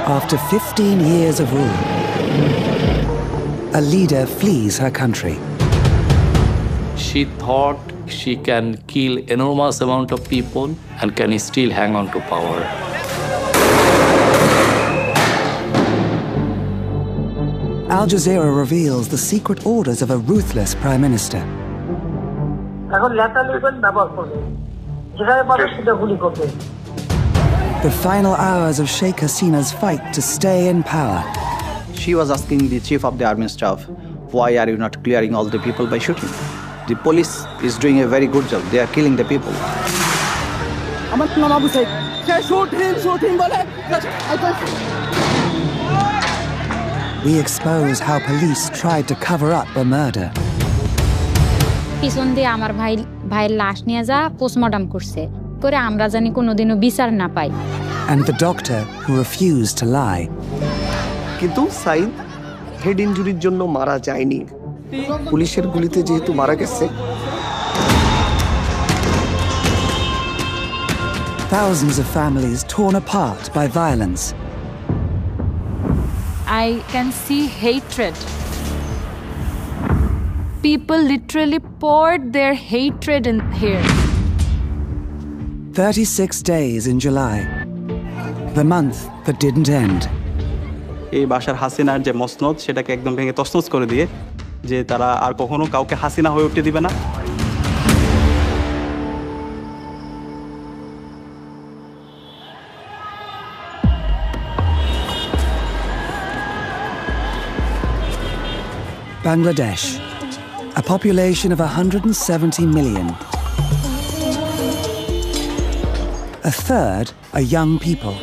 After 15 years of rule, a leader flees her country. She thought she can kill enormous amount of people and can still hang on to power. Al Jazeera reveals the secret orders of a ruthless prime minister. The final hours of Sheikh Hasina's fight to stay in power. She was asking the chief of the army staff, why are you not clearing all the people by shooting? The police is doing a very good job. They are killing the people. We expose how police tried to cover up a murder. পিছন দিয়ে আমার ভাইয়ের লাশ নিয়ে যা post-mortem করছে করে আমরা জানি কোনোদিনও বিচার না পাই And the doctor who refused to lie. কিন্তু সাইদ হেড ইনজুরির জন্য মারা যায়নি পুলিশের গুলিতে যেহেতু মারা গেছে Thousands of families torn apart by violence. I can see hatred. People literally poured their hatred in here. 36 days in July, the month that didn't end. এই বাশার হাসিনার যে মসনদ সেটাকে একদম ভেঙে তছনছ করে দিয়ে যে তারা আর কখনো কাউকে হাসিনা হয়ে উঠতে দিবে না Bangladesh, a population of 170 million. A third are young people,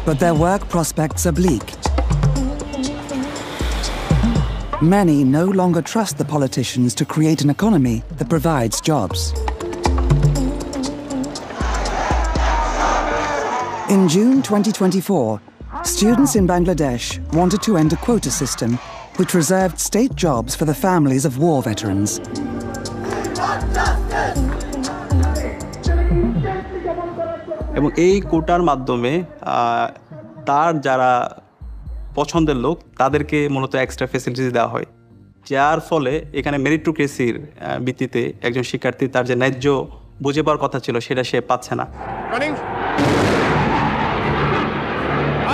but their work prospects are bleak. Many no longer trust the politicians to create an economy that provides jobs. In June 2024, students in Bangladesh wanted to end a quota system which reserved state jobs for the families of war veterans. এবং এই কোটার মাধ্যমে তার যারা পছন্দের লোক তাদেরকে মূলত এক্সট্রা ফ্যাসিলিটিস দেওয়া হয় যার ফলে এখানে মেরিটোক্রেসির ভিত্তিতে একজন শিক্ষার্থী তার যে ন্যায্য বুঝে পাওয়ার কথা ছিল সেটা সে পাচ্ছে না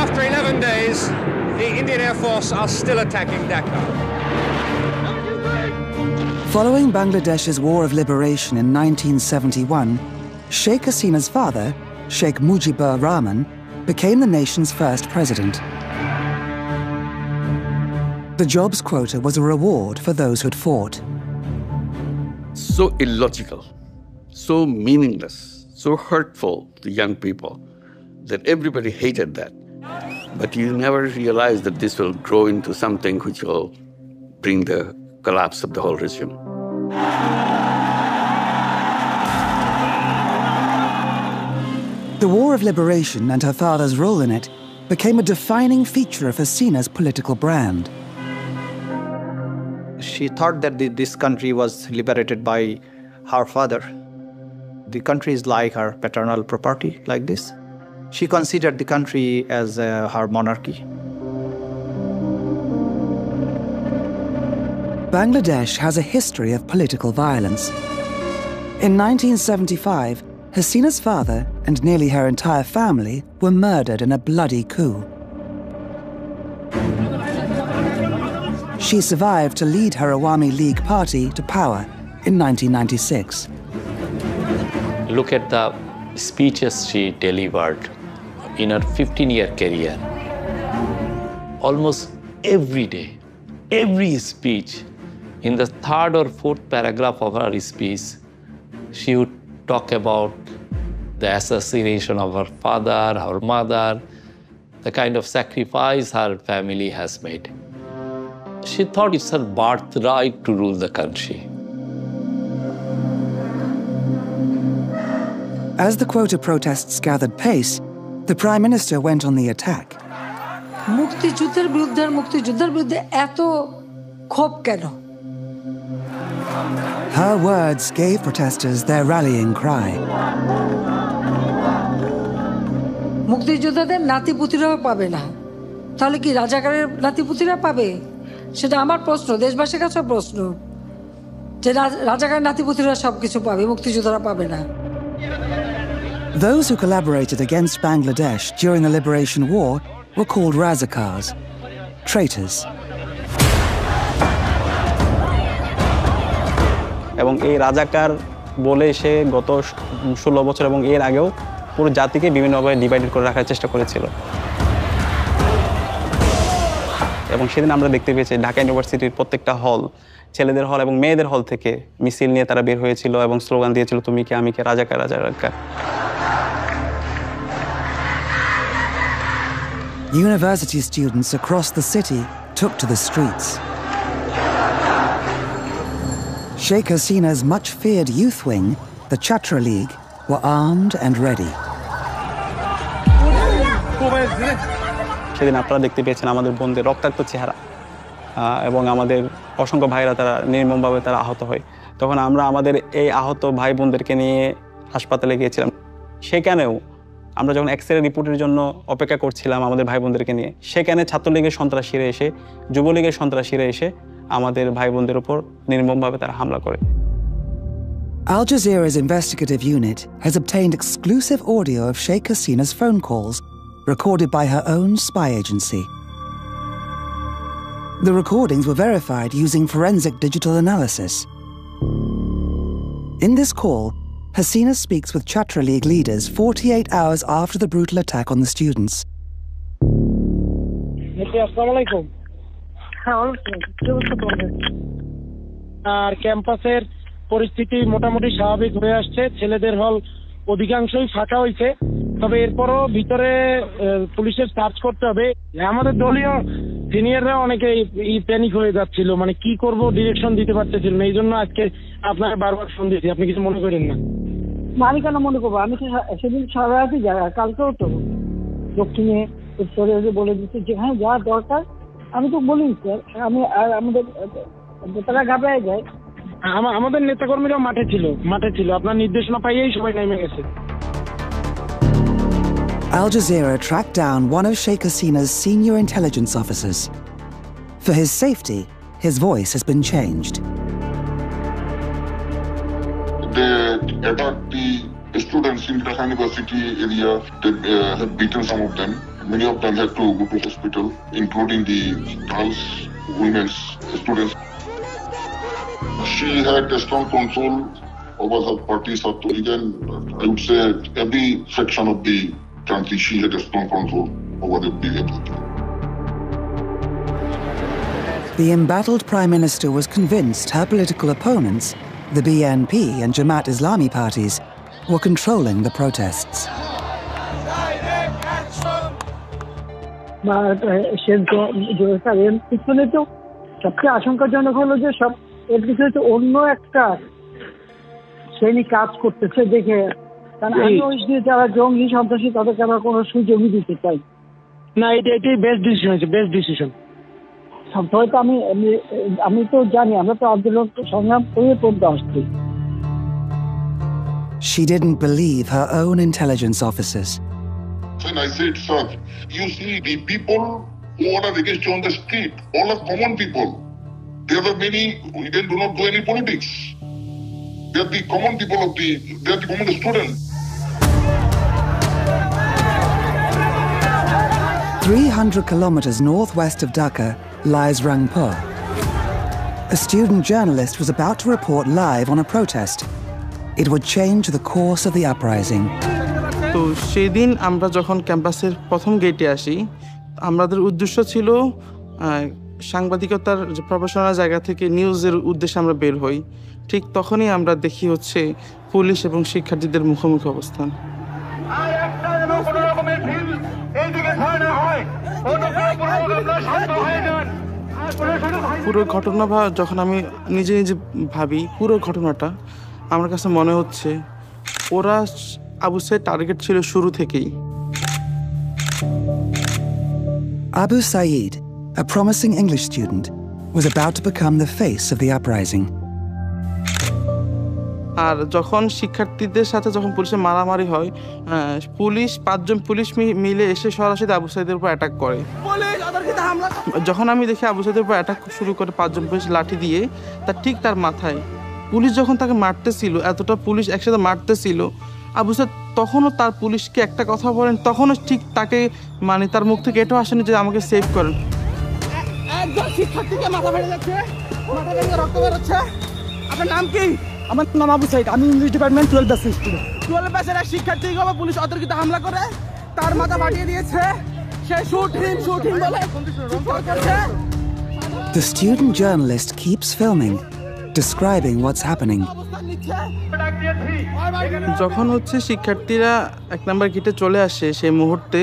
After 11 days, the Indian Air Force are still attacking Dhaka. Following Bangladesh's War of Liberation in 1971, Sheikh Hasina's father, Sheikh Mujibur Rahman, became the nation's first president. The jobs quota was a reward for those who'd fought. So illogical, so meaningless, so hurtful to young people that everybody hated that. But you never realize that this will grow into something which will bring the collapse of the whole regime. The War of Liberation and her father's role in it became a defining feature of Hasina's political brand. She thought that this country was liberated by her father. The country is like her paternal property, like this. She considered the country as her monarchy. Bangladesh has a history of political violence. In 1975, Hasina's father and nearly her entire family were murdered in a bloody coup. She survived to lead her Awami League party to power in 1996. Look at the speeches she delivered in her 15-year career. Almost every day, every speech, in the third or fourth paragraph of her speech, she would talk about the assassination of her father, her mother, the kind of sacrifice her family has made. She thought it's her birthright to rule the country. As the quota protests gathered pace, the Prime Minister went on the attack. মুক্তিযুদ্ধের বিরুদ্ধে এত ক্ষোভ কেন? Her words gave protesters their rallying cry. মুক্তিযোদ্ধাদের নাতিপুতিরাও পাবে না, তাহলে কি রাজাকারের নাতিপুতিরা পাবে? সেটা আমার প্রশ্ন, দেশবাসীর কাছে প্রশ্ন, যে রাজাকারের নাতিপুতিরা সবকিছু পাবে, মুক্তিযোদ্ধারা পাবে না। Those who collaborated against Bangladesh during the Liberation War were called Razakars, traitors. এবং এই রাজাকার বলে সে গত 16 বছর এবং এর আগেও পুরো জাতিকে বিভিন্নভাবে ডিভাইডেড করে রাখার চেষ্টা করেছিল। এবং সেদিন আমরা দেখতে পেয়েছি ঢাকা ইউনিভার্সিটির প্রত্যেকটা হল, ছেলেদের হল এবং মেয়েদের হল থেকে মিছিল নিয়ে তারা বের হয়েছিল এবং স্লোগান দিয়েছিল, তুমি কে আমি কে, রাজাকার রাজাকার। University students across the city took to the streets. Sheikh Hasina's much-feared youth wing, the Chhatra League, were armed and ready. সেদিন আপনারা দেখতে পেয়েছেন আমাদের বোনদের রক্তাক্ত চেহারা এবং আমাদের অসংখ্য ভাইরা তারা নির্মমভাবে তারা আহত হয়। তখন আমরা আমাদের এই আহত ভাই বোনদেরকে নিয়ে হাসপাতালে গিয়েছিলাম। সেখানেও আমরা যখন এক্স-রে রিপোর্টের জন্য অপেক্ষা করছিলাম আমাদের ভাই বোনদেরকে নিয়ে, সেখানে ছাত্রলীগের সন্ত্রাসীরা এসে, যুবলীগের সন্ত্রাসীরা এসে আমাদের ভাই বোনদের উপর নির্মমভাবে তারা হামলা করে। Al Jazeera's investigative unit has obtained exclusive audio of Sheikh Hasina's phone calls, recorded by her own spy agency. The recordings were verified using forensic digital analysis. In this call, Hasina speaks with Chhatra League leaders 48 hours after the brutal attack on the students. আর ক্যাম্পাসের পরিস্থিতি মোটামুটি স্বাভাবিক হয়ে আসছে, ছেলেদের হল অধিকাংশই ফাঁকা হয়েছে, তবে এরপরও ভিতরে পুলিশের সার্চ করতে হবে। আমাদের দলীয় সিনিয়ররা অনেকে প্যানিক হয়ে যাচ্ছিল, মানে কি করব ডিরেকশন দিতে পারতেছিল না, এই জন্য আজকে আপনাকে বারবার ফোন দিয়েছি, আপনি কিছু মনে করেন না। আমি কেন মনে করবো, আমি তো সেদিন সারা রাতই যাই, কালকেও তো দক্ষিণে উত্তরে বলে দিচ্ছি যে হ্যাঁ যা দরকার, আমি তো বলি স্যার, আমি আর আমাদের তারা ঘাবড়ে যায়। আমাদের নেতাকর্মীরা মাঠে ছিল, আপনার নির্দেশনা পাইয়েই সবাই নেমে গেছে। Al Jazeera tracked down one of Sheikh Hasina's senior intelligence officers. For his safety, his voice has been changed. They attacked the students in the university area. They have beaten some of them. Many of them had to go to hospital, including the girls, women's students. She had a strong control over her party, Chhatra League, and I would say every section of the country she had a strong control over everything. The embattled Prime Minister was convinced her political opponents, the BNP and Jamaat Islami parties, were controlling the protests. সবচেয়ে আশঙ্কাজনক হলো যে সব এর পিছনে তো অন্য একটা শ্রেণী কাজ করতেছে দেখে, কারণ আমি ওই যে যারা জঙ্গি সন্ত্রাসী তাদেরকে আমরা কোনো সুযোগই দিতে চাই না। এটাই বেস্ট ডিসিশন হয়েছে, বেস্ট ডিসিশন। সবসময় তো আমি তো জানি, আমরা তো আন্দোলন সংগ্রাম করে পড়তে আসছি। She didn't believe her own intelligence officers. When I said, sir, you see the people who are against you on the street, all are common people. There are many who do not do any politics. They are the common people they are the common students. 300 kilometers northwest of Dhaka lies Rangpur. A student journalist was about to report live on a protest. It would change the course of the uprising. তো সেদিন আমরা যখন ক্যাম্পাসের প্রথম গেটে আসি, আমাদের উদ্দেশ্য ছিল সাংবাদিকতার যে প্রফেশনাল জায়গা থেকে নিউজের উদ্দেশ্যে আমরা বের হই। ঠিক তখনই আমরা দেখি হচ্ছে পুলিশ এবং শিক্ষার্থীদের মুখোমুখি অবস্থান। পুরো ঘটনা যখন আমি নিজে ভাবি, পুরো ঘটনাটা আমার কাছে মনে হচ্ছে ওরা আবু সাইদ টার্গেট ছিল শুরু থেকেই। Abu Saeed, a promising English student, was about to become the face of the uprising. আর যখন শিক্ষার্থীদের সাথে যখন পুলিশের মারামারি হয়, পুলিশ 5 জন পুলিশ মিলে এসে সরাসরি আবু সাঈদের উপর অ্যাটাক করে। যখন আমি দেখি আবু সাঈদের উপর অ্যাটাক শুরু করে 5 জন পুলিশ লাঠি দিয়ে, ঠিক তার মাথায় পুলিশ যখন তাকে মারতেছিল, এতটা পুলিশ একসাথে মারতেছিল, আবু সাঈদ তখনও তার পুলিশকে একটা কথা বলেন, তখনও ঠিক তাকে মানে তার মুখ থেকে এটাও আসেনি যে আমাকে সেভ করেন। একজন শিক্ষার্থীকে মাথা ফেটে যাচ্ছে, মাথা থেকে রক্ত বের হচ্ছে। আপনার নাম কি? আমার নাম আবু সাঈদ, আমি ইংলিশ ডিপার্টমেন্ট 12 ব্যাচ স্টুডেন্ট। 12 ব্যাচের এক শিক্ষার্থীকে পুলিশ অতর্কিত হামলা করে তার মাথা ফাটিয়ে দিয়েছে। সে শুট হিম বলে চিৎকার করছে। The student journalist keeps filming, describing what's happening. যখন শিক্ষার্থীরা 1 নম্বর গেটে চলে আসে, সেই মুহূর্তে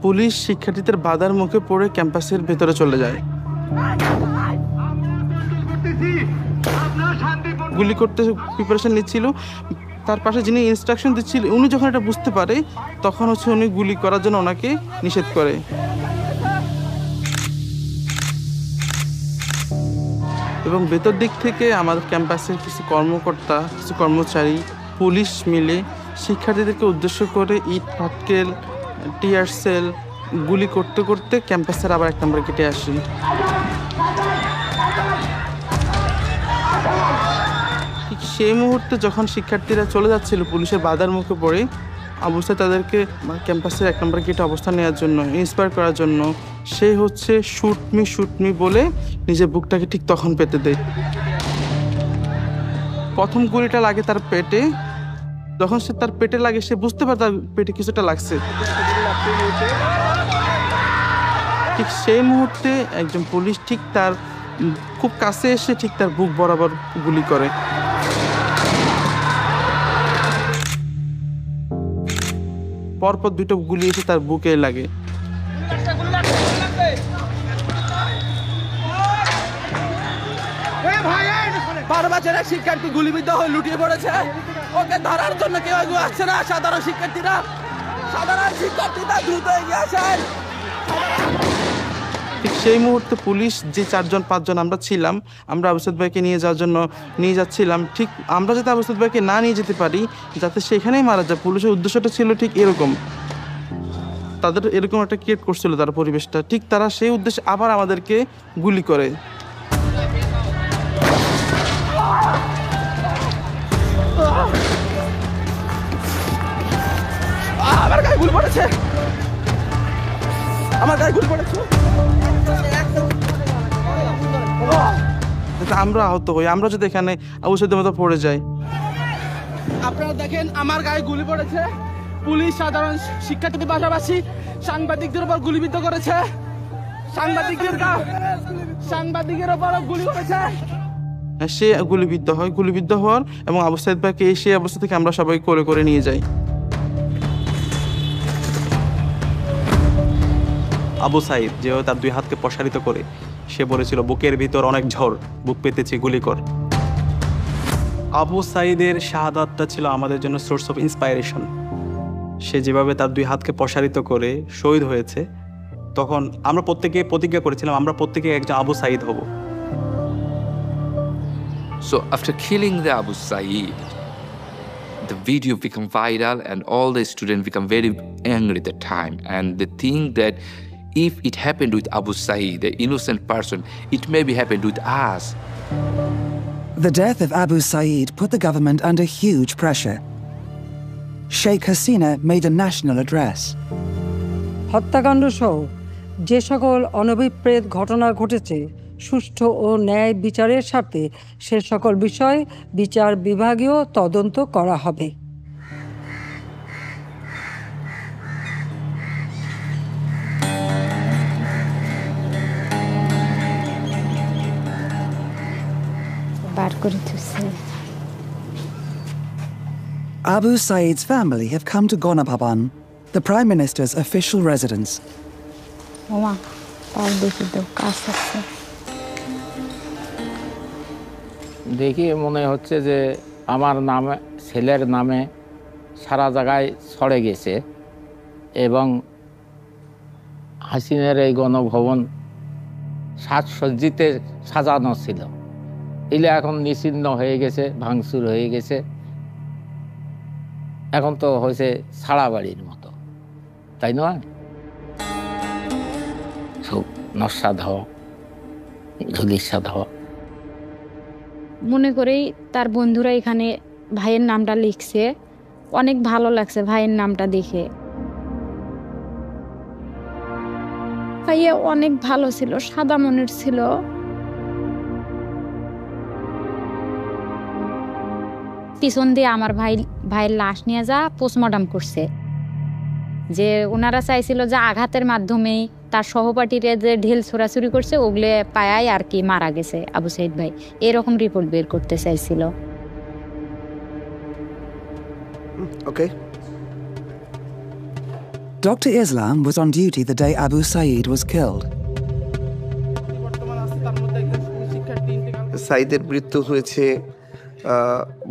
পুলিশ শিক্ষার্থীদের বাধার মুখে পড়ে ক্যাম্পাসের ভেতরে চলে যায়। গুলি করতে প্রিপারেশন নিচ্ছিল, তার পাশে যিনি ইনস্ট্রাকশন দিচ্ছিল উনি যখন এটা বুঝতে পারে, তখন উনি গুলি করার জন্য ওনাকে নিষেধ করে। এবং ভেতর দিক থেকে আমাদের ক্যাম্পাসের কিছু কর্মকর্তা, কিছু কর্মচারী, পুলিশ মিলে শিক্ষার্থীদেরকে উদ্দেশ্য করে ইট পাটকেল, টিয়ার সেল গুলি করতে করতে ক্যাম্পাসের আবার 1 নম্বর গেটে আসে। ঠিক সেই মুহূর্তে যখন শিক্ষার্থীরা চলে যাচ্ছিল পুলিশের বাধার মুখে পড়ে, আবু সাঈদ তাদেরকে ক্যাম্পাসের 1 নম্বর গেটে অবস্থান নেওয়ার জন্য, ইন্সপায়ার করার জন্য সে শুট মি বলে নিজের বুকটাকে ঠিক তখন পেতে দেয়। প্রথম গুলিটা লাগে তার পেটে। যখন সে তার পেটে লাগে, সে বুঝতে পারে তার পেটে কিছুটা লাগছে। ঠিক সেই মুহূর্তে একজন পুলিশ ঠিক তার খুব কাছে এসে ঠিক তার বুক বরাবর গুলি করে। পরপর 2টো গুলি এসে তার বুকে লাগে। বারবাজার এক শিক্ষার্থী গুলিবিদ্ধ হয়ে লুটিয়ে পড়েছে। ওকে ধরার জন্য কেউ এগিয়ে আসছে না। সাধারণ শিক্ষার্থীরা দ্রুত এগিয়ে আসেন। ঠিক সেই মুহূর্তে পুলিশ যে 4-5 জন আমরা ছিলাম, আমরা আবু সাঈদ ভাইকে নিয়ে যাচ্ছিলাম। ঠিক আমরা যাতে আবু সাঈদ ভাইকে না নিয়ে যেতে পারি, যাতে সেখানেই মারা যায়, পুলিশের উদ্দেশ্যটা ছিল ঠিক এরকম। তাদের এরকম একটা ক্রিয়েট করছিল তার পরিবেশটা। ঠিক তারা সেই উদ্দেশ্যে আবার আমাদেরকে গুলি করে। আমার গায়ে গুলি পড়েছে, আমার গায়ে গুলি পড়েছে। আমরা আহত হই, আমরা যদি এখানে আবু সাঈদের মতো পড়ে যাই। আপনারা দেখেন আমার গায়ে গুলি পড়েছে। পুলিশ সাধারণ শিক্ষার্থীদের পাশাপাশি সাংবাদিকদের উপর গুলিবিদ্ধ করেছে। সাংবাদিকের উপর গুলি করেছে। সে গুলিবিদ্ধ হওয়ার এবং আবু সাঈদ ভাইকে সেই অবস্থা থেকে আমরা সবাই কোলে করে নিয়ে যাই। আবু সাঈদ যেও তার 2 হাতকে প্রসারিত করে সে বলেছিল, বুকের ভিতর অনেক ঝড়, বুক পেতেছি, গুলি কর। আবু সাঈদের শাহাদাতটা ছিল আমাদের জন্য সোর্স অফ ইন্সপায়ারেশন। সে যেভাবে তার 2 হাতকে প্রসারিত করে শহীদ হয়েছে, তখন আমরা প্রত্যেকে প্রতিজ্ঞা করেছিলাম আমরা প্রত্যেকে একজন আবু সাঈদ হব। So after killing the Abu Saeed, the video became viral and all the students become very angry at the time, and they think that if it happened with Abu Saeed, the innocent person, it may be happened with us. The death of Abu Saeed put the government under huge pressure. Sheikh Hasina made a national address. হত্যাকাণ্ড সহ যে সকল অনভিপ্রেত ঘটনা ঘটেছে, সুষ্ঠু ও ন্যায় বিচারের স্বার্থে সে সকল বিষয় বিচার বিভাগীয় তদন্ত করা হবে। Abu Saeed's family have come to Gonabhaban, the Prime Minister's official residence. দেখি মনে হচ্ছে যে আমার নামে, ছেলের নামে সারা জায়গায় ছড়ে গেছে এবং হাসিনের এই গণভবন সাজসজ্জিতে সাজানো ছিল। এলে এখন নিশ্চিহ্ন হয়ে গেছে, ভাঙচুর হয়ে গেছে, এখন তো হয়েছে ছাড়া বাড়ির মতো, তাই নয়? সব নস্বাদ হওয়া, ধুলিস্বাদ হওয়া। মনে করেই তার বন্ধুরা এখানে ভাইয়ের নামটা লিখছে, অনেক ভালো লাগছে ভাইয়ের নামটা দেখে। ভাইয়া অনেক ভালো ছিল, সাদা মনের ছিল। পিছন দিয়ে আমার ভাইয়ের লাশ নিয়ে যা পোস্টমর্টম করছে, যে ওনারা চাইছিল যে আঘাতের মাধ্যমেই তার সহপাঠীরা যে ঢেল ছোড়াছুরি করছে ওগুলো পায়াই আর কি মারা গেছে আবু সাইদ ভাই, এরকম রিপোর্ট বের করতে চাইছিল। Okay. Dr. Islam was on duty the day Abu Saeed was killed. সাইদের মৃত্যু হয়েছে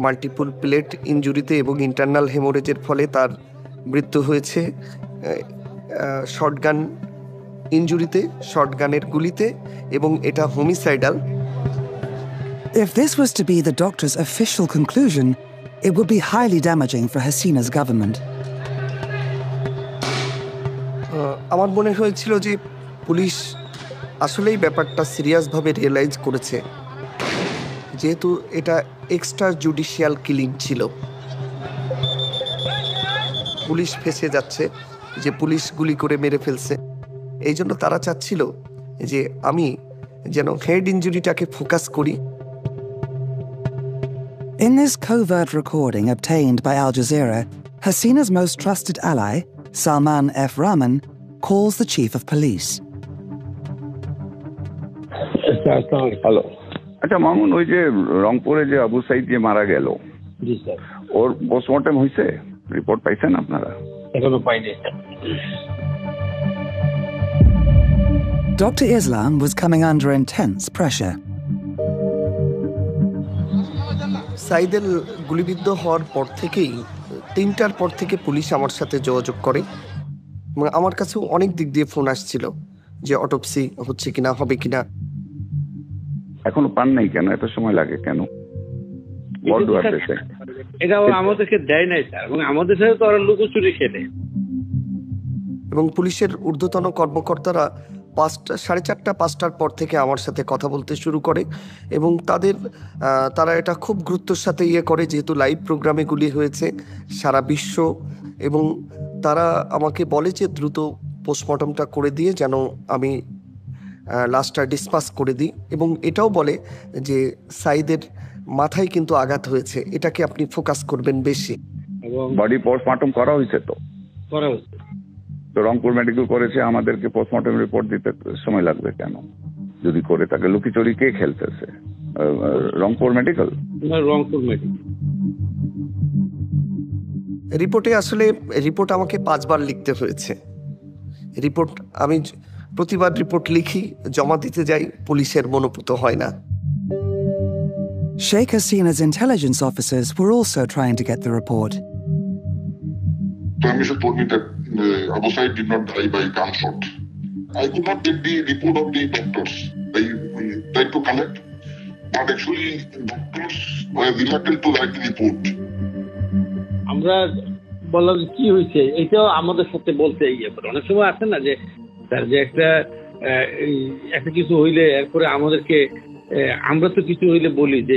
মাল্টিপল প্লেট ইনজুরিতে এবং ইন্টারনাল হেমোরেজের ফলে তার মৃত্যু হয়েছে শর্টগান ইনজুরিতে, শর্টগানের গুলিতে, এবং এটা homicidal. If this was to be the doctor's official conclusion, it would be highly damaging for Hasina's government. আমার মনে হয়েছিল যে পুলিশ আসলেই ব্যাপারটা সিরিয়াসভাবে রিয়েলাইজ করেছে, যেহেতু এটা এক্সট্রা জুডিশিয়াল কিলিং ছিল। পুলিশ ফেঁসে যাচ্ছে যে পুলিশ গুলি করে মেরে ফেলছে, এই জন্য তারা চাচ্ছিল যে আমি যেন হেড ইনজুরিটাকে ফোকাস করি। In this covert recording obtained by Al Jazeera, Hasina's most trusted ally, Salman F. Rahman, calls the chief of police. Hello, আচ্ছা মামুন, ওই যে রংপুরে যে আবু সাইদ যে মারা গেল, জি স্যার, ওর পোস্টমর্টম হয়েছে? রিপোর্ট পাইছেন আপনারা? এখনো পাইনি। Dr. Islam was coming under intense pressure. সাইদের গুলিবিদ্ধ হওয়ার পর থেকেই 3টার পর থেকে পুলিশ আমার সাথে যোগাযোগ করে। আমার কাছেও অনেক দিক দিয়ে ফোন আসছিল যে অটোপসি হচ্ছে কিনা, হবে কিনা। এখনো পান নাই কেন? এত সময় লাগে কেন? এটা আমাদেরকে দেয় নাই স্যার, এবং আমাদের সাথে তো ওরা লুকোচুরি খেলে। এবং পুলিশের ঊর্ধ্বতন কর্মকর্তারা 4:30 5টার পর থেকে আমার সাথে কথা বলতে শুরু করে, এবং তারা এটা খুব গুরুত্বের সাথে করে, যেহেতু লাইভ প্রোগ্রামে গুলি হয়েছে সারা বিশ্ব, এবং তারা আমাকে বলে যে দ্রুত পোস্টমর্টমটা করে দিয়ে যেন আমি লাশটা ডিসপাস করে দিই, এবং এটাও বলে যে সাইদের মাথায় কিন্তু আঘাত হয়েছে, এটাকে আপনি ফোকাস করবেন বেশি। বডি পোস্টমর্টম করা হয়েছে? তো করা হয়েছে, তো রংপুর মেডিকেল করেছে, আমাদেরকে পোস্টমর্টম রিপোর্ট দিতে সময় লাগবে কেন? যদি করে তাকে লুকিচুরি কে খেলতেছে? Rangpur medical? Rangpur medical report আমাকে 5 বার লিখতে হয়েছে। আমি প্রতিবার রিপোর্ট লিখি, জমা দিতে যাই, পুলিশের মনোপুত হয় না। Sheikh Hasina's intelligence officers were also trying to get the report. Prime Minister told me that Abu Said did not die by gunshot. I could not get the report of the doctors. They tried to collect, but actually doctors were reluctant to write the report. আমরা বললাম কি হয়েছে, এইটাও আমাদের সাথে বলতে অনেক সময় আছে না যে স্যার, যে একটা কিছু হইলে এরপরে আমাদেরকে, আমরা তো কিছু হইলে বলি যে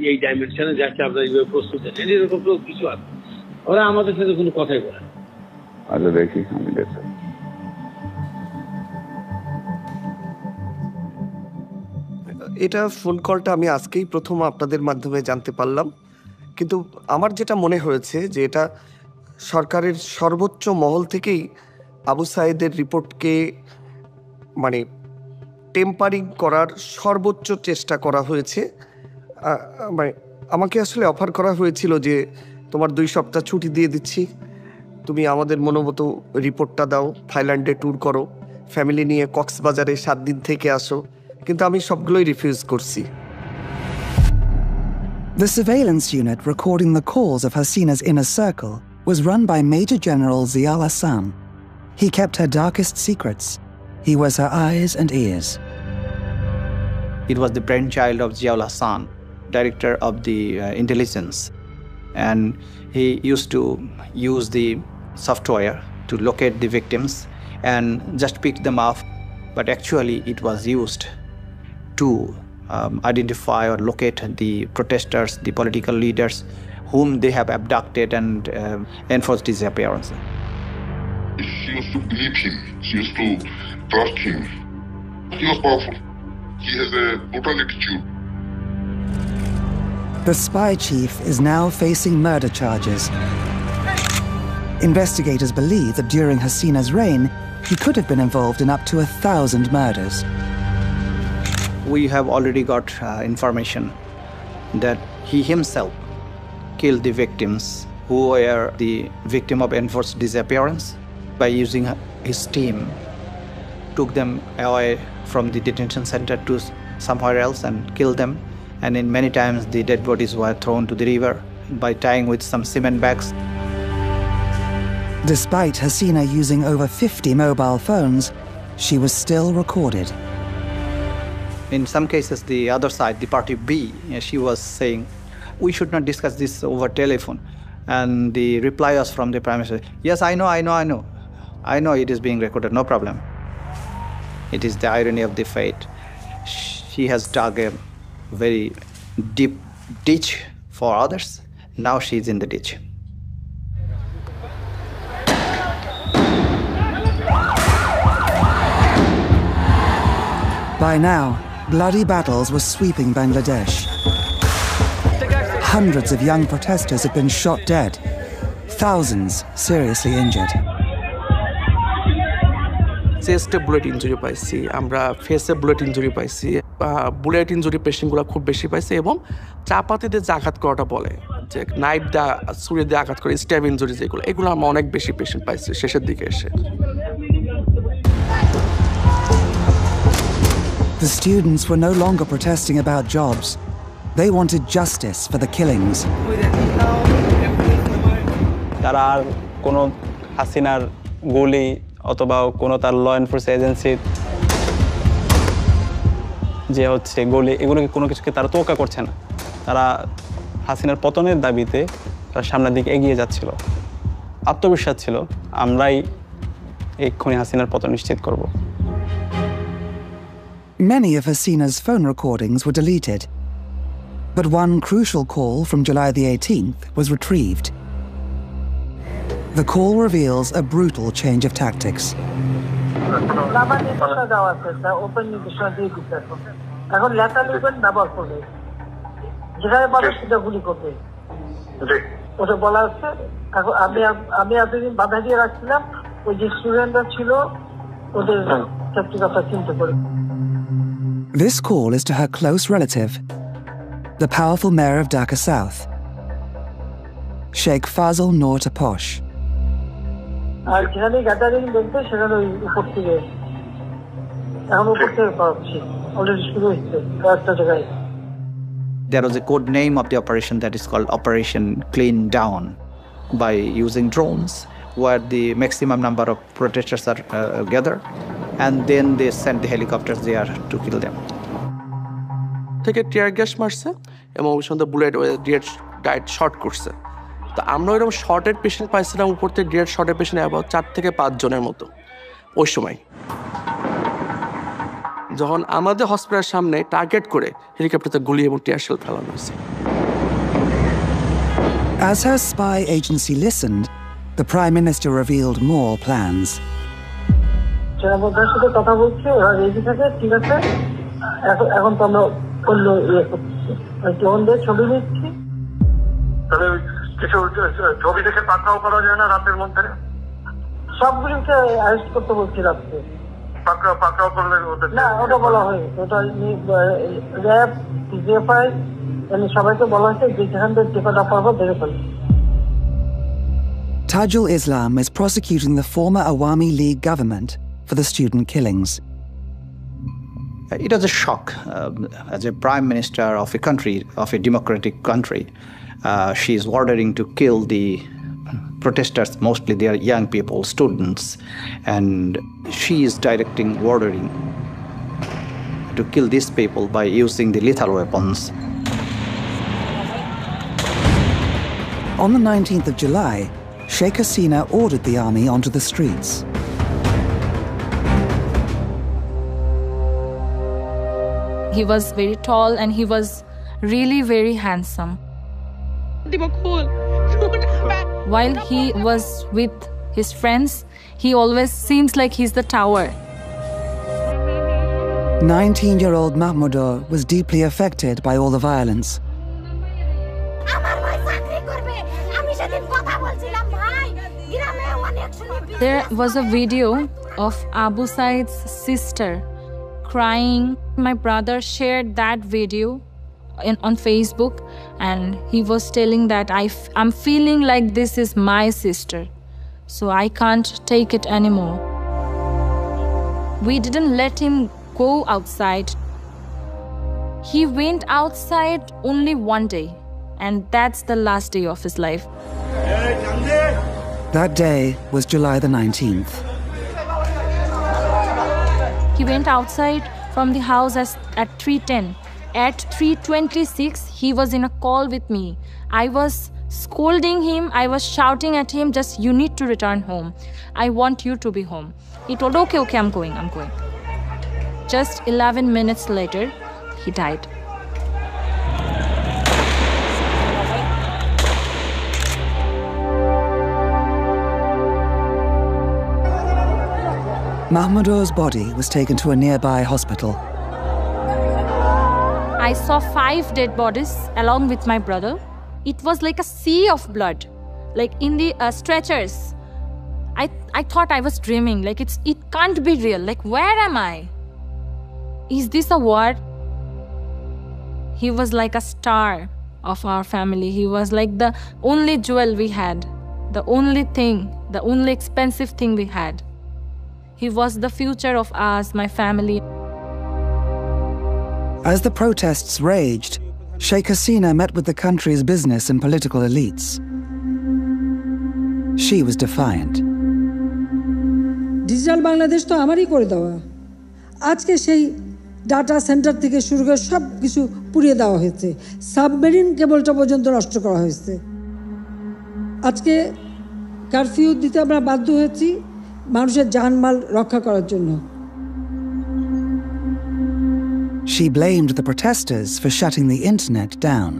এই ডাইমেনশনে যাচ্ছে, আমরা এইভাবে প্রস্তুত আছি, এরকম তো কিছু আছে, ওরা আমাদের সাথে কোনো কথাই বলে। আচ্ছা দেখি, আমি দেখি। এটা ফোন কলটা আমি আজকেই প্রথম আপনাদের মাধ্যমে জানতে পারলাম, কিন্তু আমার যেটা মনে হয়েছে যে এটা সরকারের সর্বোচ্চ মহল থেকেই আবু সাইদের রিপোর্টকে টেম্পারিং করার সর্বোচ্চ চেষ্টা করা হয়েছে। আমাকে আসলে অফার করা হয়েছিল যে তোমার 2 সপ্তাহ ছুটি দিয়ে দিচ্ছি, তুমি আমাদের মনোমতো রিপোর্টটা দাও, থাইল্যান্ডে ট্যুর করো, ফ্যামিলি নিয়ে কক্সবাজারে 7 দিন থেকে আসো, কিন্তু আমি সবগুলোই রিফিউজ করছি। The surveillance unit recording the calls of Hasina's inner circle was run by Major General Zial Hassan. He kept her darkest secrets. He was her eyes and ears. It was the brainchild of Ziaul Hassan, director of the intelligence. And he used to use the software to locate the victims and just pick them up. But actually, it was used to identify or locate the protesters, the political leaders, whom they have abducted and enforced disappearance. She used to believe him. She used to trust him. He was powerful. He has a total attitude. The spy chief is now facing murder charges. Investigators believe that during Hasina's reign, he could have been involved in up to 1,000 murders. We have already got information that he himself killed the victims who were the victim of enforced disappearance by using his team, took them away from the detention center to somewhere else and killed them. And in many times the dead bodies were thrown to the river by tying with some cement bags. Despite Hasina using over 50 mobile phones, she was still recorded. In some cases, the other side, the party B, she was saying, we should not discuss this over telephone. And the reply was from the Prime Minister, yes, I know. I know it is being recorded, no problem. It is the irony of the fate. She has dug a very deep ditch for others. Now she's in the ditch. By now, bloody battles were sweeping Bangladesh. Hundreds of young protesters had been shot dead, thousands seriously injured. চেস্টে bullet injury পাইছি, আমরা ফেসে bullet injury পাইছি, bullet injury পেশেন্টগুলো খুব বেশি পাইছে এবং চাপাতিতে যে আঘাত করাটা বলে যে নাইফ দিয়ে ছুরি দিয়ে আঘাত করে স্ট্যাব ইনজুরি যেগুলো, এগুলো আমরা অনেক বেশি পেশেন্ট পাইছি শেষের দিকে এসে। The students were no longer protesting about jobs. They wanted justice for the killings. তারা আর কোনো হাসিনার গুলি অথবা কোনো তার ল এনফোর্সমেন্ট এজেন্সি যে হচ্ছে গুলি, এগুলোকে কোনো কিছুকে তারা তোয়াক্কা করছে না। তারা হাসিনার পতনের দাবিতে তারা সামনের দিকে এগিয়ে যাচ্ছিল। আত্মবিশ্বাস ছিল আমরাই এক্ষুনি হাসিনার পতন নিশ্চিত করব। Many of Hasina's phone recordings were deleted, but one crucial call from July the 18th was retrieved. The call reveals a brutal change of tactics. This call is to her close relative, the powerful mayor of Dhaka South, Sheikh Fazl Noor Taposh. There was a code name of the operation that is called Operation Clean Down, by using drones where the maximum number of protesters are gathered, and then they send the helicopters there to kill them. থেকে tear gas মারছে এবং ওই সঙ্গে bullet direct short করছে। তো আমরা ওইরকম shorted patient পাইছিলাম উপর থেকে ডিরেক্ট শর্টেড পেশেন্ট অ্যাবাউট 4 থেকে 5 জনের মতো ওই সময়। যখন আমাদের হসপিটালের সামনে টার্গেট করে হেলিকপ্টারতে গুলি এবং টিয়ার শেল ফেলানো হয়েছে। As her spy agency listened, the Prime Minister revealed more plans. সেনাপ্রধানের সাথে কথা বলছি, ওরা রেডি থাকে, ঠিক আছে, এখন তো আমরা অন্য ড্রোনদের ছবি নিচ্ছি। তাহলে কিছু ছবি দেখে পাকড়াও করা যায় না রাতের মধ্যে? সবগুলিকে অ্যারেস্ট করতে বলছি রাত্রে। পাকড়াও করলে না, ওটা বলা হয়েছে, ওটা র্যাব, জিএফআই সবাইকে বলা হয়েছে যে যেখান থেকে যে কটা পারবো ধরে ফেলবে। Tajul Islam is prosecuting the former Awami League government for the student killings. It was a shock. As a prime minister of a country, of a democratic country, she is ordering to kill the protesters, mostly they are young people, students, and she is ordering to to kill these people by using the lethal weapons. On the 19th of July, Sheikh Hasina ordered the army onto the streets. He was very tall and he was really very handsome. While he was with his friends, he always seems like he's the tower. 19-year-old Mahmoudou was deeply affected by all the violence. There was a video of Abu Said's sister crying. My brother shared that video on Facebook, and he was telling that I'm feeling like this is my sister, so I can't take it anymore. We didn't let him go outside. He went outside only one day, and that's the last day of his life. That day was July the 19th. He went outside from the house at 3:10. At 3:26, he was in a call with me. I was scolding him. I was shouting at him, just, you need to return home. I want you to be home. He told, okay, I'm going. Just 11 minutes later, he died. Mahmoudou's body was taken to a nearby hospital. I saw 5 dead bodies along with my brother. It was like a sea of blood, like in the stretchers. I thought I was dreaming, like it can't be real. Like, where am I? Is this a war? He was like a star of our family. He was like the only jewel we had, the only thing, the only expensive thing we had. He was the future of us, my family. As the protests raged, Sheikh Hasina met with the country's business and political elites. She was defiant. Digital Bangladesh তো আমারই করে দেওয়া। আজকে সেই data centre থেকে শুরু করে সব কিছু পুড়িয়ে দেওয়া হয়েছে, সাবমেরিন কেবলটা পর্যন্ত নষ্ট করা হয়েছে। আজকে কারফিউ দিতে আমরা বাধ্য হয়েছি মানুষের জানমাল রক্ষা করার জন্য। She blamed the protesters for shutting the internet down.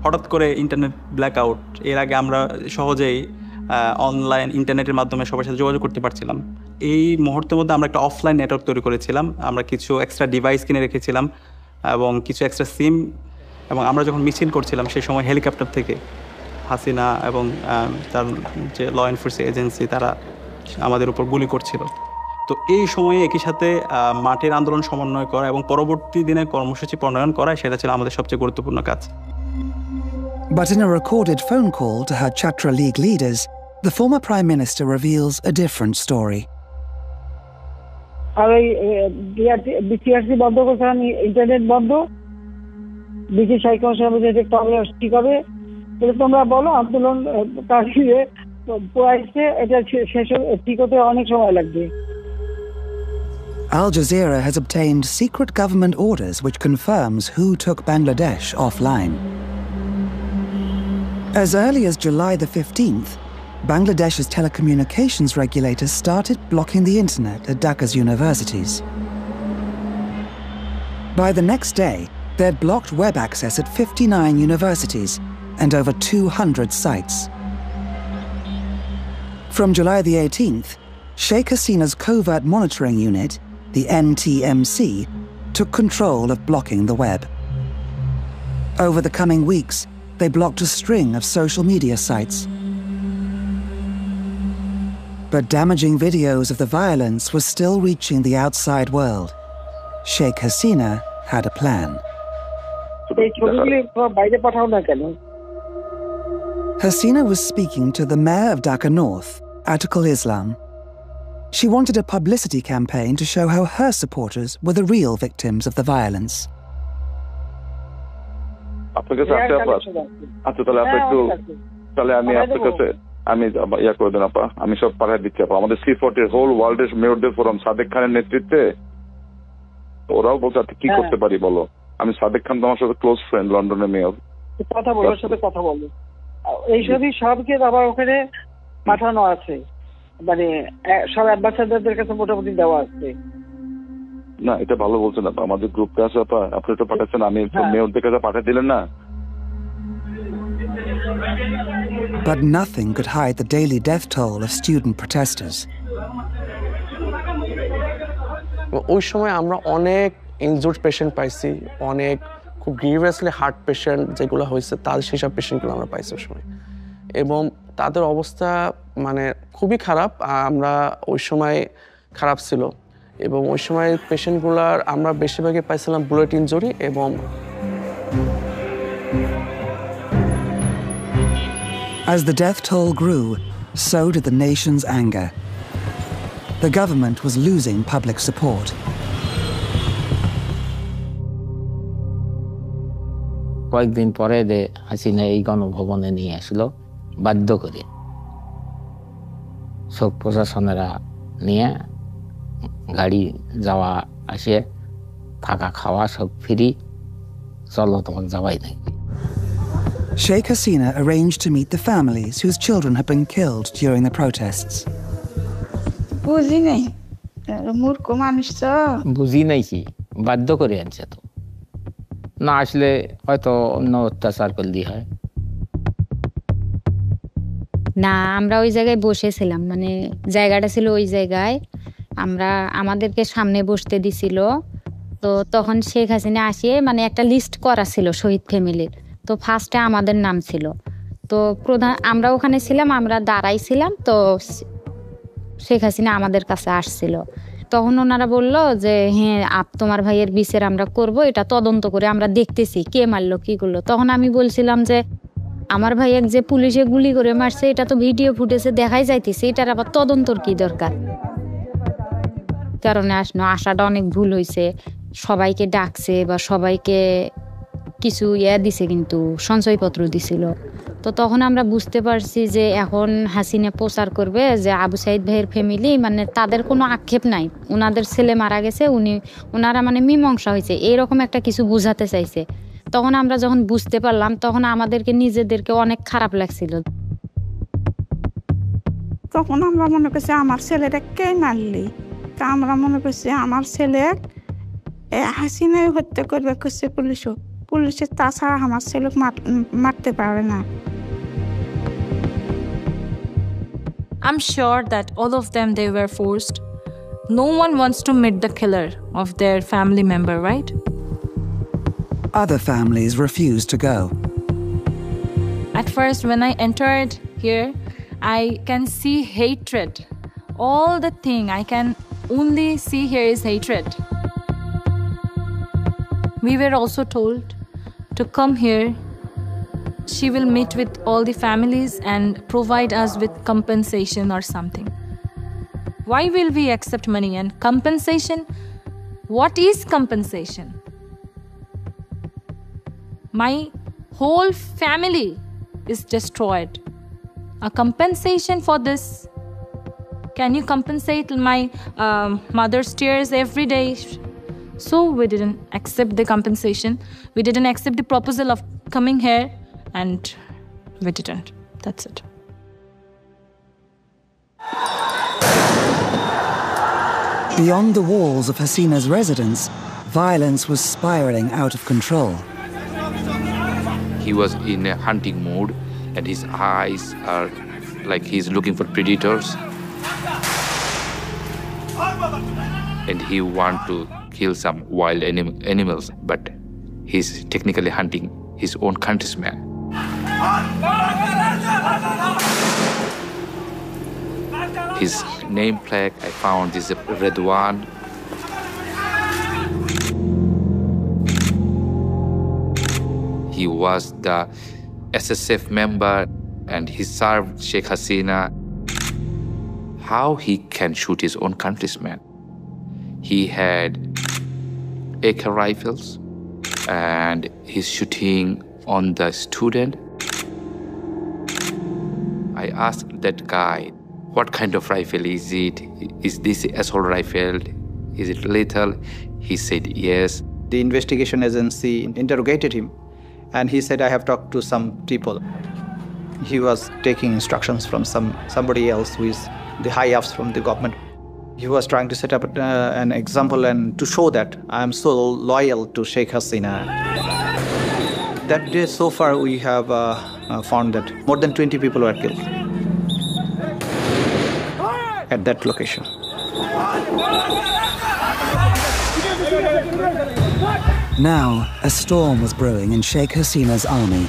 হঠাৎ করে ইন্টারনেট ব্ল্যাকআউট, এর আগে আমরা সহজেই অনলাইন ইন্টারনেটের মাধ্যমে সবার সাথে যোগাযোগ করতে পারছিলাম। এই মুহূর্তের মধ্যে আমরা একটা অফলাইন নেটওয়ার্ক তৈরি করেছিলাম। আমরা কিছু এক্সট্রা ডিভাইস কিনে রেখেছিলাম এবং কিছু এক্সট্রা সিম, এবং আমরা যখন মিছিল করছিলাম সেই সময় হেলিকপ্টার থেকে হাসিনা এবং তার যে ল এনফোর্সিং এজেন্সি তারা আমাদের উপর গুলি করছিল। তো এই সময়ে একই সাথে মাঠের আন্দোলন সমন্বয় করা এবং পরবর্তী দিনে কর্মসূচি প্রণয়ন করা, সেটা ছিল আমাদের সবচেয়ে গুরুত্বপূর্ণ কাজ। But in a recorded phone call to her Chatra League leaders, the former Prime Minister reveals a different story. আর এই বিসিআরসি বন্ধ করছে, আমি ইন্টারনেট বন্ধ, ব্রিটিশ হাইকমিশনের ঠিক হবে বলে তোমরা বলো, আন্দোলন কাশিয়ে পোয়াইছে, এটা শেষ ঠিক হতে অনেক সময় লাগবে। Al Jazeera has obtained secret government orders which confirms who took Bangladesh offline. As early as July the 15th, Bangladesh's telecommunications regulators started blocking the internet at Dhaka's universities. By the next day, they'd blocked web access at 59 universities and over 200 sites. From July the 18th, Sheikh Hasina's covert monitoring unit, the NTMC, took control of blocking the web. Over the coming weeks, they blocked a string of social media sites. But damaging videos of the violence were still reaching the outside world. Sheikh Hasina had a plan. Hasina was speaking to the mayor of Dhaka North, Atikul Islam. She wanted a publicity campaign to show how her supporters were the real victims of the violence. আপনার কাছে আসতে আপা, আচ্ছা তাহলে আপনি একটু, তাহলে আমি আপনার কাছে আমি ইয়া করে দেন আপা, আমি সব পাঠিয়ে দিচ্ছি আপা। আমাদের C40 হোল ওয়ার্ল্ডের মেয়রদের ফোরাম সাদেক খানের নেতৃত্বে ওরাও বলছে কি করতে পারি বলো। আমি সাদেক খান তোমার সাথে ক্লোজ ফ্রেন্ড, লন্ডনের মেয়র। কথা বলো, ওর সাথে কথা বলো। এইসবই সবকে আবার ওখানে পাঠানো আছে, মানে সব অ্যাম্বাসাডারদের কাছে মোটামুটি দেওয়া আছে। না এটা ভালো বলছেন আপা, আমাদের গ্রুপে আছে আপা, আপনি তো পাঠাচ্ছেন, আমি মেয়রদের কাছে পাঠিয়ে দিলেন না। But nothing could hide the daily death toll of student protesters. ওই সময় আমরা অনেক ইনজুর্ড পেশেন্ট পাইছি, অনেক খুব গ্রিভিয়াসলি হার্ট পেশেন্ট যেগুলো হয়েছে তাদের সেসব পেশেন্টগুলো আমরা পাইছি ওই সময়, এবং তাদের অবস্থা মানে খুবই খারাপ। আমরা ওই সময় খারাপ ছিল, এবং ওই সময় পেশেন্টগুলার আমরা বেশিরভাগই পাইছিলাম বুলেট ইনজুরি। এবং As the death toll grew, so did the nation's anger. The government was losing public support. কয়েকদিন পরে হাসিনা এই গণভবনে নিয়ে আসলো বাধ্য করে, সব প্রশাসনেরা নিয়ে গাড়ি যাওয়া আসে, থাকা খাওয়া সব ফ্রি, চলো তোমার যাওয়াই নাই। Sheikh Hasina arranged to meet the families whose children had been killed during the protests. বুঝি নাই, মূর্খ মানুষ তো। বুঝি নাই কি, বাধ্য করে আনছে তো, না আসলে হয়তো অন্য অত্যাচার করলি হয়। না, আমরা ওই জায়গায় বসেছিলাম, মানে জায়গাটা ছিল ওই জায়গায়, আমাদেরকে সামনে বসতে দিছিল। তো তখন শেখ হাসিনা আসিয়ে মানে একটা লিস্ট করা ছিল শহীদ ফ্যামিলির, তো ফার্স্টে আমাদের নাম ছিল। তো আমরা ওখানে ছিলাম, আমরা দাঁড়াইছিলাম, তো শেখ হাসিনা আমাদের কাছে আসছিল। তখন ওনারা বলল যে হ্যাঁ তোমার ভাইয়ের বিচার আমরা করব, এটা তদন্ত করে আমরা দেখতেছি কে মারলো কি করলো। তখন আমি বলছিলাম যে আমার ভাইয়ের যে পুলিশে গুলি করে মারছে এটা তো ভিডিও ফুটেজে দেখাই যাইতেছে, এটার আবার তদন্তর কি দরকার। কারণে আসাটা অনেক ভুল হয়েছে, সবাইকে ডাকছে বা সবাইকে কিছু দিছে, কিন্তু সঞ্চয়পত্র দিছিল। তো তখন আমরা বুঝতে পারছি যে এখন হাসিনা প্রচার করবে যে আবু সাইদ ভাইয়ের ফ্যামিলি মানে তাদের কোনো আক্ষেপ নাই, ওনাদের ছেলে মারা গেছে, ওনারা মানে মীমাংসা হয়েছে, এইরকম একটা কিছু বুঝাতে চাইছে। তখন আমরা যখন বুঝতে পারলাম তখন আমাদেরকে নিজেদেরকে অনেক খারাপ লাগছিল। তখন আমরা মনে করছি আমার ছেলেটা কে মারলি, তা আমরা মনে করছি আমার ছেলে হাসিনাই হত্যা করবে করছে পুলিশে, তাছাড়া আমার ছেলে মারতে পারে না। I'm sure that all of them, they were forced. No one wants to meet the killer of their family member, right? Other families refused to go. At first, when I entered here, I can see hatred. All the thing I can only see here is hatred. We were also told to come here. She will meet with all the families and provide us with compensation or something. Why will we accept money and compensation? What is compensation? My whole family is destroyed. A compensation for this? Can you compensate my mother's tears every day? So we didn't accept the compensation. We didn't accept the proposal of coming here, and we didn't. That's it. Beyond the walls of Hasina's residence, violence was spiraling out of control. He was in a hunting mood, and his eyes are like he's looking for predators. And he wants to kill some wild animals, but he's technically hunting his own countrymen. His name plaque I found is Redwan. He was the SSF member and he served Sheikh Hasina. How he can shoot his own countrymen? He had AK rifles and he's shooting on the student. I asked that guy, what kind of rifle is it? Is this assault rifle? Is it lethal? He said yes. The investigation agency interrogated him, and he said, I have talked to some people. He was taking instructions from somebody else who is the high-ups from the government. He was trying to set up an example and to show that I am so loyal to Sheikh Hasina. That day, so far, we have found that more than 20 people were killed at that location. Now, a storm was brewing in Sheikh Hasina's army.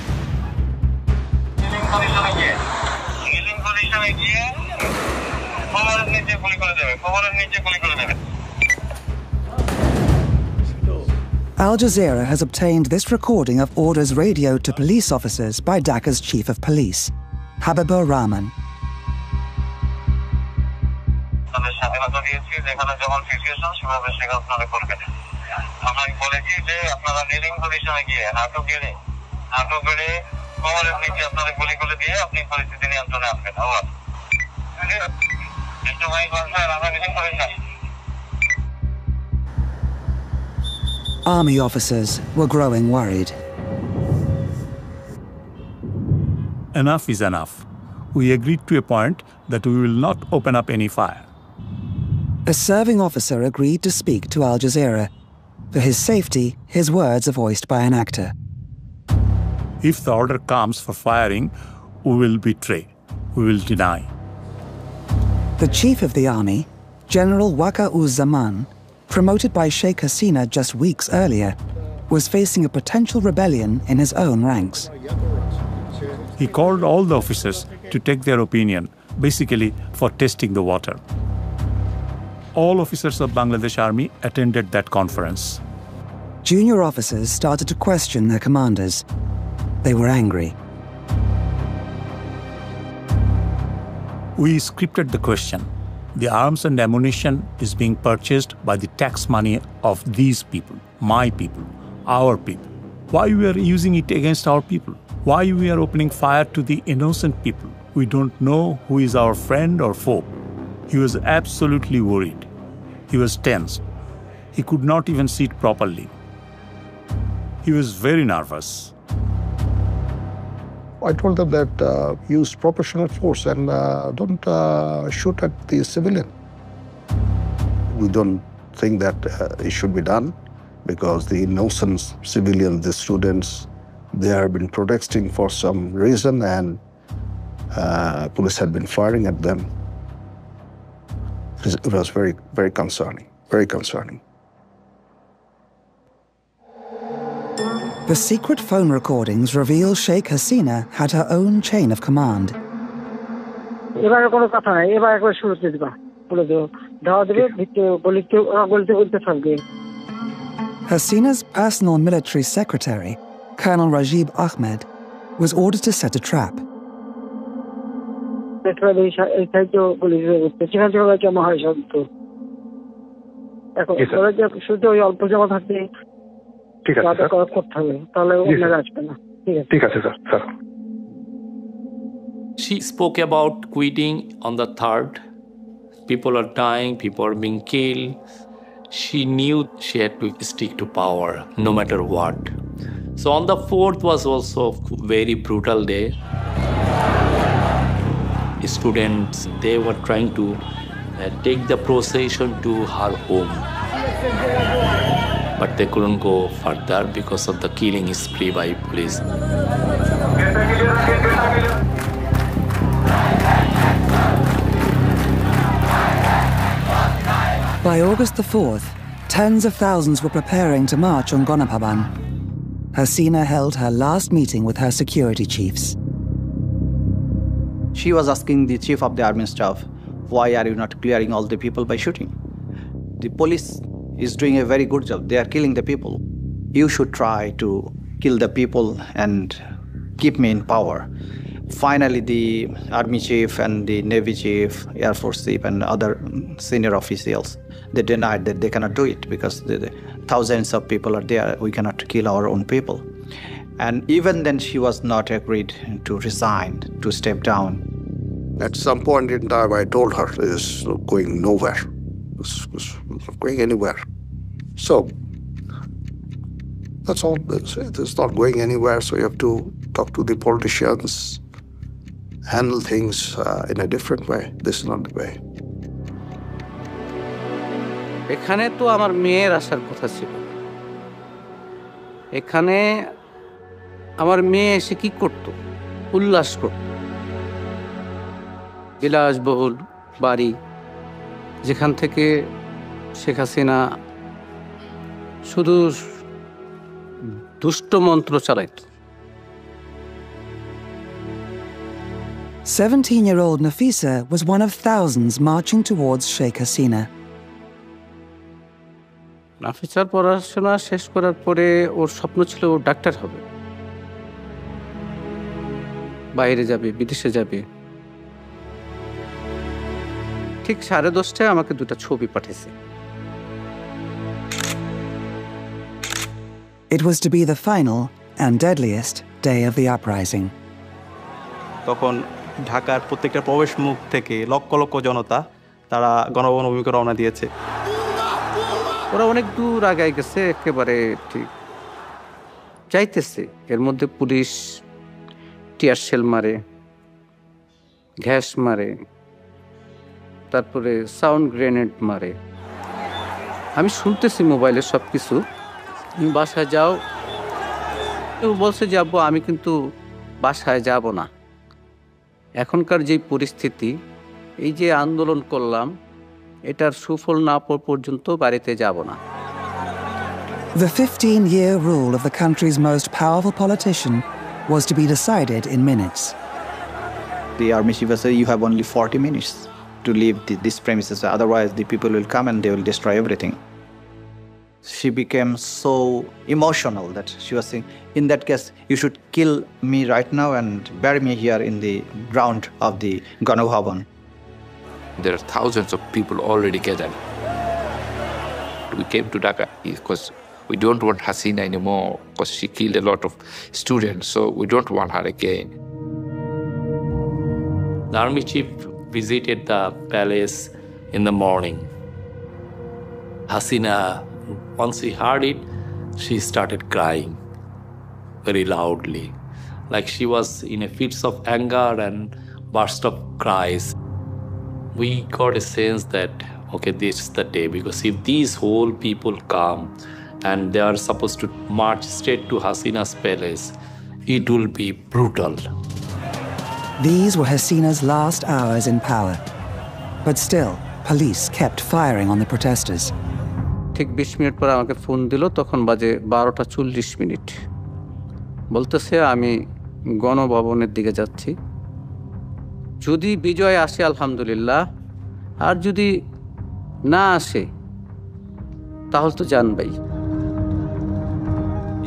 Al Jazeera has obtained this recording of orders radioed to police officers by Dhaka's chief of police, Habibur Rahman. Army officers were growing worried. Enough is enough. We agreed to a point that we will not open up any fire. A serving officer agreed to speak to Al Jazeera. For his safety, his words are voiced by an actor. If the order comes for firing, we will betray. We will deny. The chief of the army, General Waka-uz-Zaman, promoted by Sheikh Hasina just weeks earlier, was facing a potential rebellion in his own ranks. He called all the officers to take their opinion, basically for testing the water. All officers of Bangladesh Army attended that conference. Junior officers started to question their commanders. They were angry. We scripted the question. The arms and ammunition is being purchased by the tax money of these people, my people, our people. Why we are using it against our people? Why we are opening fire to the innocent people? We don't know who is our friend or foe. He was absolutely worried. He was tense. He could not even sit properly. He was very nervous. I told them that use proportional force and don't shoot at the civilian. We don't think that it should be done because the innocent civilians, the students, they have been protesting for some reason and police had been firing at them. It was very, very concerning, very concerning. The secret phone recordings reveal Sheikh Hasina had her own chain of command. Hasina's personal military secretary, Colonel Rajib Ahmed, was ordered to set a trap. She spoke about quitting on the 3rd. People are dying, people are being killed. She knew she had to stick to power, no matter what. So on the 4th was also a very brutal day. Students, they were trying to take the procession to her home. But they couldn't go further because of the killing spree by police. By August the 4th, tens of thousands were preparing to march on Gonapaban. Hasina held her last meeting with her security chiefs. She was asking the chief of the army staff, why are you not clearing all the people by shooting? The police is doing a very good job. They are killing the people. You should try to kill the people and keep me in power. Finally, the army chief and the navy chief, air force chief and other senior officials, they denied that they cannot do it because the thousands of people are there. We cannot kill our own people. And even then, she was not agreed to resign, to step down. At some point in time, I told her it's going nowhere. It's not going anywhere. So that's all. It's not going anywhere, so you have to talk to the politicians, handle things in a different way. This is not the way. এখানে তো আমার মেয়ের আসার কথা ছিল। এখানে আমার মেয়ে এসে কি করত? উল্লাস করত। বিলাসবহুল বাড়ি, যেখান থেকে শেখ হাসিনা শুধু দুষ্ট মন্ত্র চালাইত। 17-year-old Nafisa was one of thousands marching towards Sheikh Hasina. নাফিসার পড়াশোনা শেষ করার পরে ওর স্বপ্ন ছিল ও ডাক্তার হবে, বাইরে যাবে, বিদেশে যাবে। ঠিক 10:30টায় আমাকে 2টা ছবি পাঠিয়েছে। It was to be the final and deadliest day of the uprising. তখন ঢাকার প্রত্যেকটা প্রবেশ মুখ থেকে লক্ষ লক্ষ জনতা তারা গণভবন অভিমুখে রওনা দিয়েছে। ওরা অনেক দূর আগায় গেছে, একেবারে ঠিক যাইতেছে। এর মধ্যে পুলিশ টিয়ার শেল মারে, গ্যাস মারে, তারপরে সাউন্ড গ্রেনেড মারে। আমি শুনতেছি মোবাইলে সব কিছু। তুমি বাসায় যাও। কেউ বলছে যে আব্বু আমি কিন্তু বাসায় যাব না। এখনকার যে পরিস্থিতি, এই যে আন্দোলন করলাম, এটার সুফল না পাওয়া পর্যন্ত বাড়িতে যাব না। The 15-year rule of the country's most powerful politician was to be decided in minutes. The army chief said, you have only 40 minutes to leave this premises, otherwise the people will come and they will destroy everything. She became so emotional that she was saying, in that case, you should kill me right now and bury me here in the ground of the Ganabhavan. There are thousands of people already gathered. We came to Dhaka because we don't want Hasina anymore because she killed a lot of students, so we don't want her again. The army chief visited the palace in the morning. Hasina, once she heard it, she started crying very loudly, like she was in a fits of anger and burst of cries. We got a sense that, okay, this is the day, because if these whole people come and they are supposed to march straight to Hasina's palace, it will be brutal. These were Hasina's last hours in power. But still, police kept firing on the protesters. ঠিক 20 minute পর আমাকে phone দিল, তখন বাজে 12:40। বলতেছে আমি গণভবনের দিকে যাচ্ছি। যদি বিজয় আসে আলহামদুলিল্লাহ, আর যদি না আসে তাহলে তো জানবাই।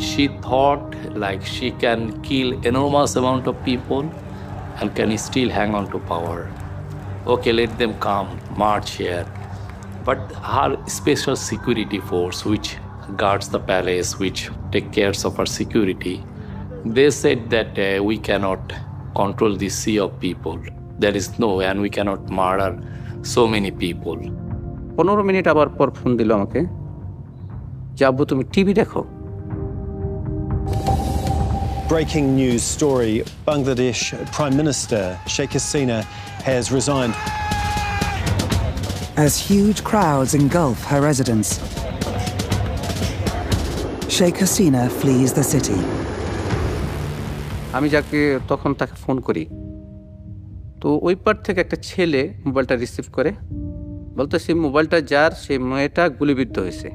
She thought like she can kill enormous amount of people and can still hang on to power. Okay, let them come, march here. But her special security force, which guards the palace, which take care of our security, they said that we cannot control this sea of people. There is no way, and we cannot murder so many people. 15 minute আবার পর phone দিল আমাকে, যাবো তুমি TV দেখো। Breaking news story, Bangladesh Prime Minister Sheikh Hasina has resigned. As huge crowds engulf her residence, Sheikh Hasina flees the city. আমি যাকে তখন তাকে ফোন করি, তো ওই পার থেকে একটা ছেলে মোবাইলটা রিসিভ করে, বলতেছে মোবাইলটা যার, সেই মেয়েটা গুলিবিদ্ধ হয়েছে।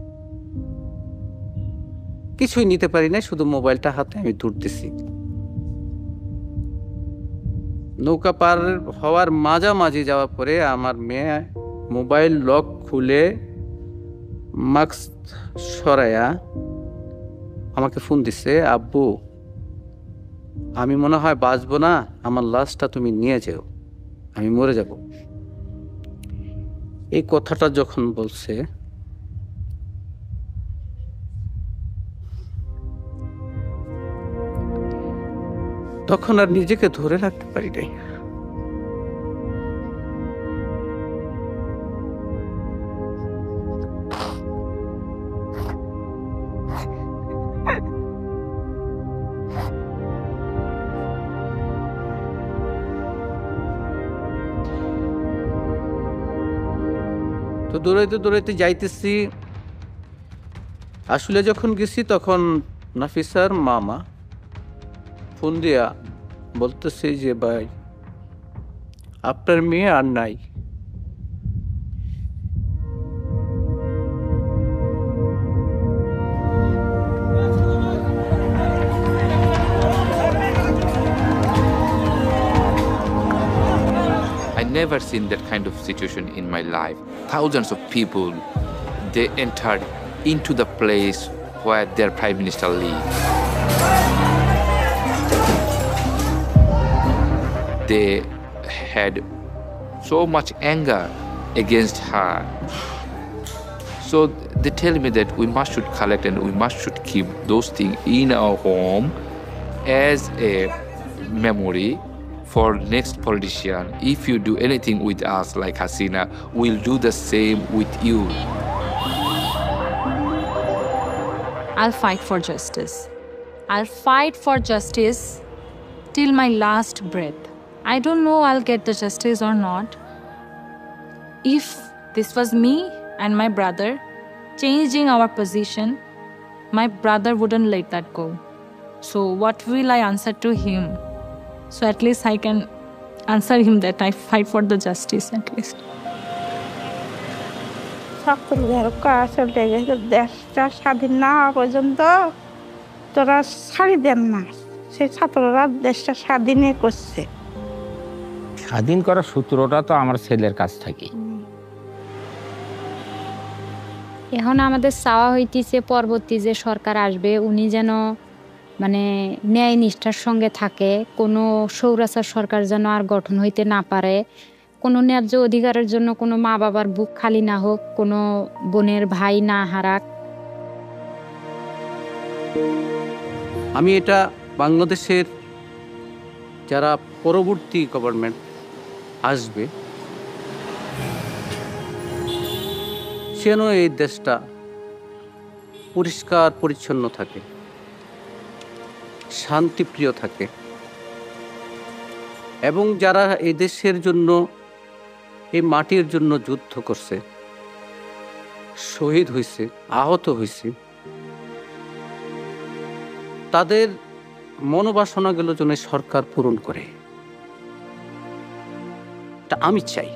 কিছুই নিতে পারি না, শুধু মোবাইলটা হাতে আমি দৌড়তেছি। নৌকা পার হওয়ার মাঝামাঝি যাওয়ার পরে আমার মেয়ে মোবাইল লক খুলে মাস্ক সরাইয়া আমাকে ফোন দিছে, আব্বু আমি মনে হয় বাঁচবো না, আমার লাশটা তুমি নিয়ে যাও, আমি মরে যাব। এই কথাটা যখন বলছে, তখন আর নিজেকে ধরে রাখতে পারি নাই। তো দৌড়াইতে দৌড়াইতে যাইতেছি, আসলে যখন গেছি তখন নাফিসার মামা ফোন দিয়া বলতেছে যে ভাই আপনার মেয়ে আর নাই। Never seen that kind of situation in my life. Thousands of people, they entered into the place where their prime minister lives. They had so much anger against her. So they tell me that we must should collect and we must should keep those things in our home as a memory for next politician. If you do anything with us like Hasina, we'll do the same with you. I'll fight for justice. I'll fight for justice till my last breath. I don't know I'll get the justice or not. If this was me and my brother changing our position, my brother wouldn't let that go. So what will I answer to him? So at least I can answer him that I fight for the justice at least. দেশটা স্বাধীন না হওয়া পর্যন্ত তোরা ছাড়ি দেন না, সেই ছাত্ররা দেশটা স্বাধীনই করছে। স্বাধীন করার সূত্রটা তো আমার ছেলের কাছ থেকে। এখন আমাদের চাওয়া হইতেছে পরবর্তী যে সরকার আসবে উনি যেন মানে ন্যায় নিষ্ঠার সঙ্গে থাকে, কোনো স্বৈরাচার সরকার যেন আর গঠন হইতে না পারে, কোনো ন্যায্য অধিকারের জন্য কোনো মা বাবার বুক খালি না হোক, কোনো বোনের ভাই না হারাক। আমি এটা বাংলাদেশের যারা পরবর্তী গভর্নমেন্ট আসবে যেন এই দেশটা পরিষ্কার পরিচ্ছন্ন থাকে, শান্তিপ্রিয় থাকে, এবং যারা এই দেশের জন্য এই মাটির জন্য যুদ্ধ করছে, শহীদ হয়েছে, আহত হয়েছে, তাদের মনোবাসনাগুলো যেন সরকার পূরণ করে, এটা আমি চাই।